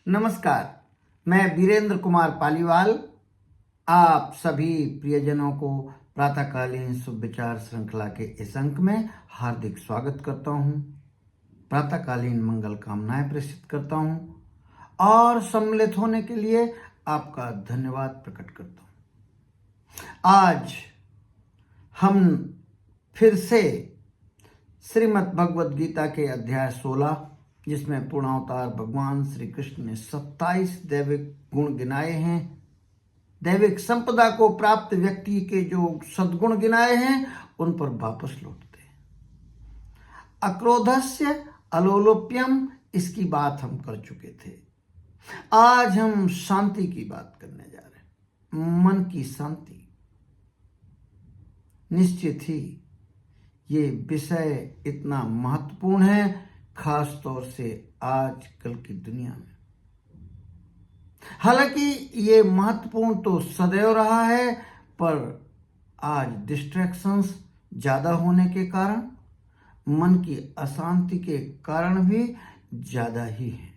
नमस्कार, मैं वीरेंद्र कुमार पालीवाल आप सभी प्रियजनों को प्रातःकालीन शुभ विचार श्रृंखला के इस अंक में हार्दिक स्वागत करता हूं। प्रातःकालीन मंगल कामनाएं प्रेषित करता हूं और सम्मिलित होने के लिए आपका धन्यवाद प्रकट करता हूं। आज हम फिर से श्रीमद् भगवद गीता के अध्याय 16 जिसमें पूर्णावतार भगवान श्री कृष्ण ने 27 दैविक गुण गिनाए हैं, दैविक संपदा को प्राप्त व्यक्ति के जो सद्गुण गिनाए हैं उन पर वापस लौटते हैं। अक्रोधस्य अलोलोप्यम, इसकी बात हम कर चुके थे। आज हम शांति की बात करने जा रहे हैं, मन की शांति। निश्चित ही ये विषय इतना महत्वपूर्ण है, खास तौर से आजकल की दुनिया में। हालांकि ये महत्वपूर्ण तो सदैव रहा है, पर आज डिस्ट्रैक्शंस ज्यादा होने के कारण, मन की अशांति के कारण भी ज्यादा ही है।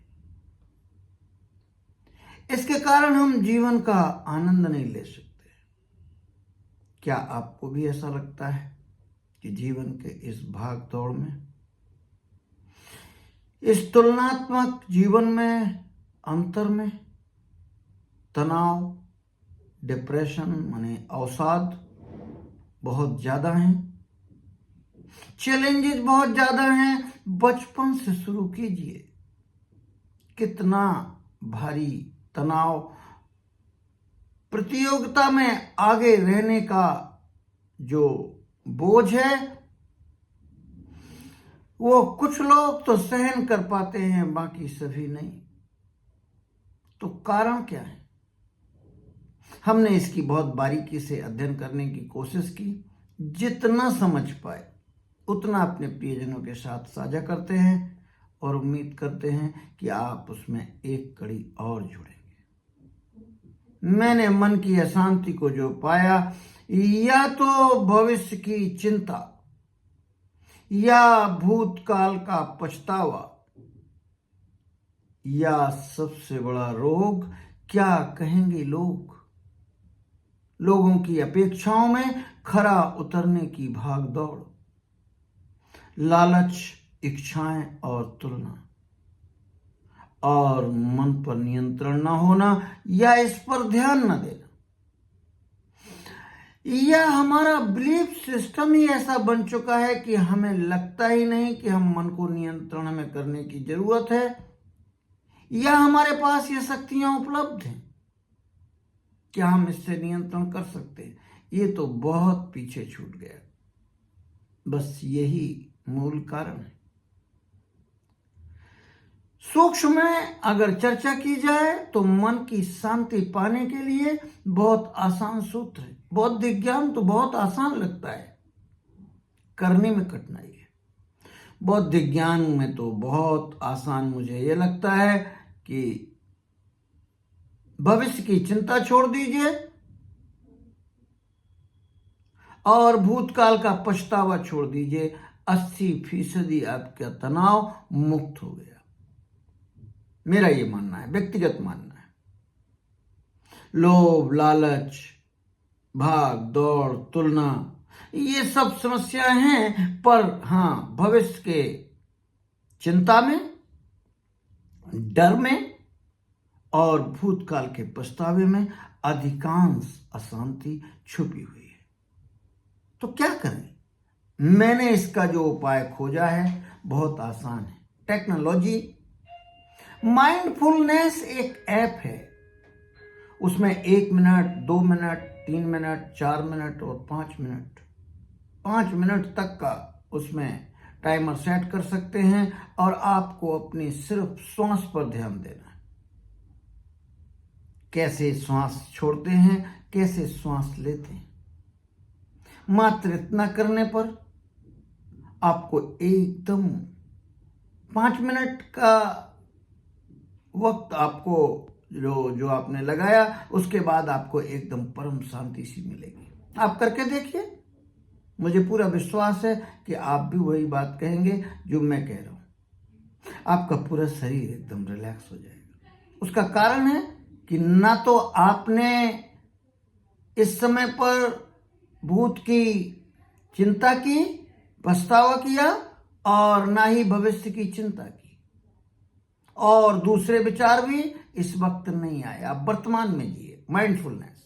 इसके कारण हम जीवन का आनंद नहीं ले सकते। क्या आपको भी ऐसा लगता है कि जीवन के इस भाग दौड़ में, इस तुलनात्मक जीवन में, अंतर में तनाव, डिप्रेशन माने अवसाद बहुत ज्यादा हैं, चैलेंजेस बहुत ज्यादा हैं। बचपन से शुरू कीजिए, कितना भारी तनाव, प्रतियोगिता में आगे रहने का जो बोझ है वो कुछ लोग तो सहन कर पाते हैं, बाकी सभी नहीं। तो कारण क्या है? हमने इसकी बहुत बारीकी से अध्ययन करने की कोशिश की। जितना समझ पाए उतना अपने प्रियजनों के साथ साझा करते हैं और उम्मीद करते हैं कि आप उसमें एक कड़ी और जुड़ेंगे। मैंने मन की अशांति को जो पाया, या तो भविष्य की चिंता, या भूतकाल का पछतावा, या सबसे बड़ा रोग क्या कहेंगे लोग, लोगों की अपेक्षाओं में खरा उतरने की भाग दौड़, लालच, इच्छाएं और तुलना, और मन पर नियंत्रण न होना या इस पर ध्यान न देना, या हमारा बिलीफ सिस्टम ही ऐसा बन चुका है कि हमें लगता ही नहीं कि हम मन को नियंत्रण में करने की जरूरत है, या हमारे पास ये शक्तियां उपलब्ध हैं, क्या हम इससे नियंत्रण कर सकते हैं। ये तो बहुत पीछे छूट गया। बस यही मूल कारण है। सूक्ष्म में अगर चर्चा की जाए तो मन की शांति पाने के लिए बहुत आसान सूत्र है। बौद्धिक ज्ञान तो बहुत आसान लगता है, करने में कठिनाई है। बौद्धिक ज्ञान में तो बहुत आसान मुझे ये लगता है कि भविष्य की चिंता छोड़ दीजिए और भूतकाल का पछतावा छोड़ दीजिए। 80% आपका तनाव मुक्त हो गया। मेरा ये मानना है, व्यक्तिगत मानना है। लोभ, लालच, भाग दौड़, तुलना, ये सब समस्याएं हैं, पर हाँ, भविष्य के चिंता में, डर में और भूतकाल के पछतावे में अधिकांश अशांति छुपी हुई है। तो क्या करें? मैंने इसका जो उपाय खोजा है बहुत आसान है। टेक्नोलॉजी, माइंडफुलनेस एक ऐप है। उसमें 1 मिनट, 2 मिनट, 3 मिनट, 4 मिनट और 5 मिनट तक का उसमें टाइमर सेट कर सकते हैं और आपको अपनी सिर्फ श्वास पर ध्यान देना है। कैसे श्वास छोड़ते हैं, कैसे श्वास लेते हैं। मात्र इतना करने पर आपको एकदम 5 मिनट का वक्त आपको जो आपने लगाया, उसके बाद आपको एकदम परम शांति सी मिलेगी। आप करके देखिए, मुझे पूरा विश्वास है कि आप भी वही बात कहेंगे जो मैं कह रहा हूं। आपका पूरा शरीर एकदम रिलैक्स हो जाएगा। उसका कारण है कि ना तो आपने इस समय पर भूत की चिंता की, पछतावा किया, और ना ही भविष्य की चिंता की, और दूसरे विचार भी इस वक्त नहीं आए। आप वर्तमान में जिए, माइंडफुलनेस।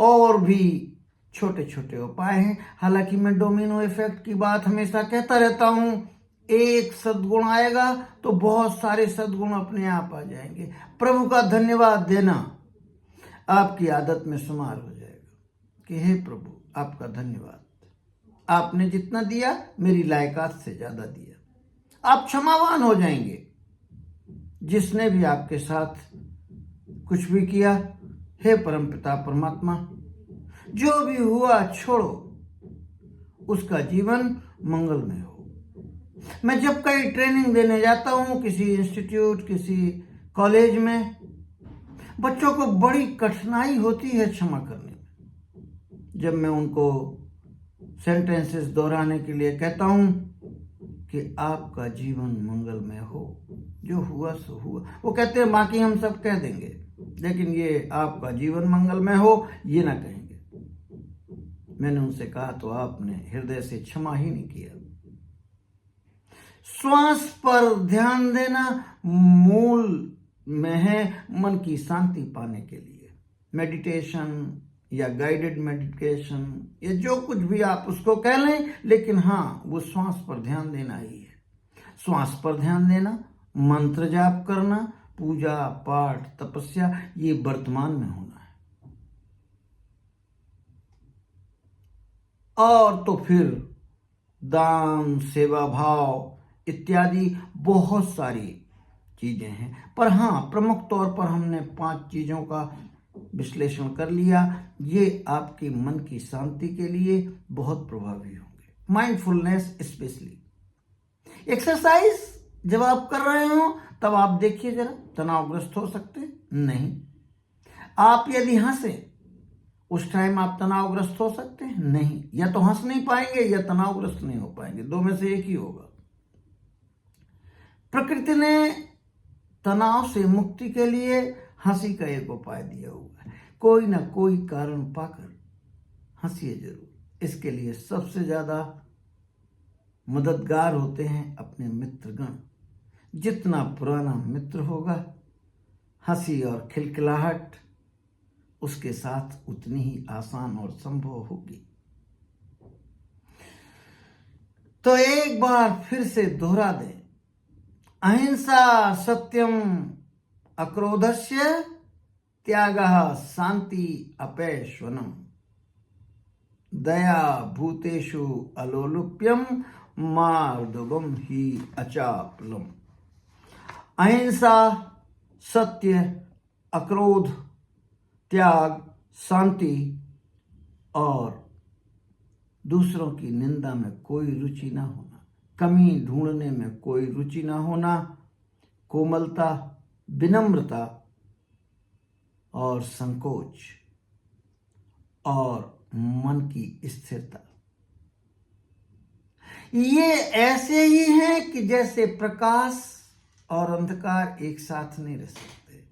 और भी छोटे छोटे उपाय हैं। हालांकि मैं डोमिनो इफेक्ट की बात हमेशा कहता रहता हूं, एक सद्गुण आएगा तो बहुत सारे सद्गुण अपने आप आ जाएंगे। प्रभु का धन्यवाद देना आपकी आदत में शुमार हो जाएगा कि हे प्रभु, आपका धन्यवाद, आपने जितना दिया मेरी लायकात से ज्यादा दिया। आप क्षमावान हो जाएंगे। जिसने भी आपके साथ कुछ भी किया, हे परमपिता परमात्मा, जो भी हुआ छोड़ो, उसका जीवन मंगलमय हो। मैं जब कहीं ट्रेनिंग देने जाता हूं, किसी इंस्टीट्यूट, किसी कॉलेज में, बच्चों को बड़ी कठिनाई होती है क्षमा करने में। जब मैं उनको सेंटेंसेस दोहराने के लिए कहता हूं कि आपका जीवन मंगलमय हो, जो हुआ सो हुआ, वो कहते हैं बाकी हम सब कह देंगे, लेकिन ये आपका जीवन मंगलमय हो ये ना कहेंगे। मैंने उनसे कहा तो आपने हृदय से क्षमा ही नहीं किया। श्वास पर ध्यान देना मूल में है मन की शांति पाने के लिए। मेडिटेशन या गाइडेड मेडिटेशन या जो कुछ भी आप उसको कह लें, लेकिन हाँ, वो श्वास पर ध्यान देना ही है। श्वास पर ध्यान देना, मंत्र जाप करना, पूजा पाठ तपस्या, ये वर्तमान में होना है। और तो फिर दान, सेवा भाव इत्यादि बहुत सारी चीजें हैं। पर हाँ, प्रमुख तौर पर हमने 5 चीजों का विश्लेषण कर लिया। ये आपके मन की शांति के लिए बहुत प्रभावी होंगे। Mindfulness specially. एक्सरसाइज जब आप कर रहे हो तब आप देखिए जरा, तनावग्रस्त हो सकते नहीं। आप यदि हंसे उस टाइम आप तनावग्रस्त हो सकते हैं नहीं। या तो हंस नहीं पाएंगे या तनावग्रस्त नहीं हो पाएंगे, दो में से एक ही होगा। प्रकृति ने तनाव से मुक्ति के लिए हंसी का एक उपाय दिया हुआ है। कोई ना कोई कारण पाकर हंसिए जरूर। इसके लिए सबसे ज्यादा मददगार होते हैं अपने मित्रगण। जितना पुराना मित्र होगा, हंसी और खिलखिलाहट उसके साथ उतनी ही आसान और संभव होगी। तो एक बार फिर से दोहरा दें, अहिंसा सत्यम अक्रोधस्य त्यागः शांति अपेश्वनम दया भूतेषु अलोलुप्यम मार्दवम ही अचापलम। अहिंसा, सत्य, अक्रोध, त्याग, शांति और दूसरों की निंदा में कोई रुचि ना होना, कमी ढूंढने में कोई रुचि ना होना, कोमलता, विनम्रता और संकोच और मन की स्थिरता, ये ऐसे ही हैं कि जैसे प्रकाश और अंधकार एक साथ नहीं रह सकते।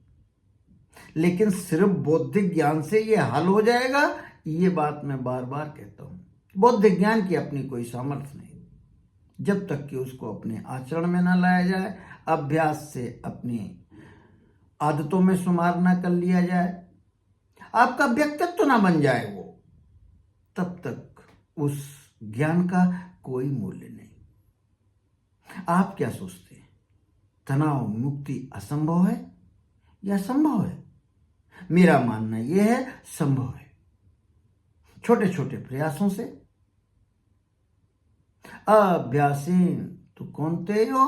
लेकिन सिर्फ बौद्धिक ज्ञान से ये हल हो जाएगा, ये बात मैं बार बार कहता हूं। बौद्धिक ज्ञान की अपनी कोई सामर्थ्य नहीं, जब तक कि उसको अपने आचरण में ना लाया जाए, अभ्यास से अपनी आदतों में शुमार ना कर लिया जाए, आपका व्यक्तित्व ना बन जाए वो, तब तक उस ज्ञान का कोई मूल्य नहीं। आप क्या सोचते हैं? तनाव मुक्ति असंभव है या संभव है? मेरा मानना यह है संभव है, छोटे छोटे प्रयासों से। अभ्यासेन तु कौन्तेयो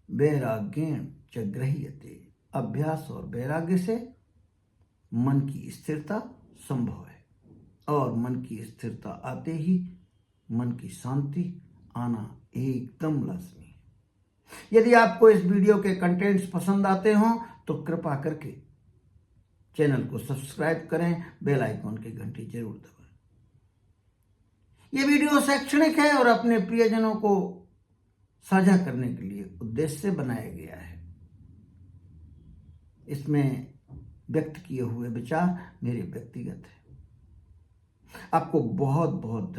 वैराग्येण च गृह्यते। अभ्यास और वैराग्य से मन की स्थिरता संभव है, और मन की स्थिरता आते ही मन की शांति आना एकदम लाजमी है। यदि आपको इस वीडियो के कंटेंट्स पसंद आते हों तो कृपा करके चैनल को सब्सक्राइब करें, बेल आइकॉन की घंटी जरूर दबाएं। ये वीडियो शैक्षणिक है और अपने प्रियजनों को साझा करने के लिए उद्देश्य से बनाया गया है। इसमें व्यक्त किए हुए विचार मेरे व्यक्तिगत हैं। आपको बहुत बहुत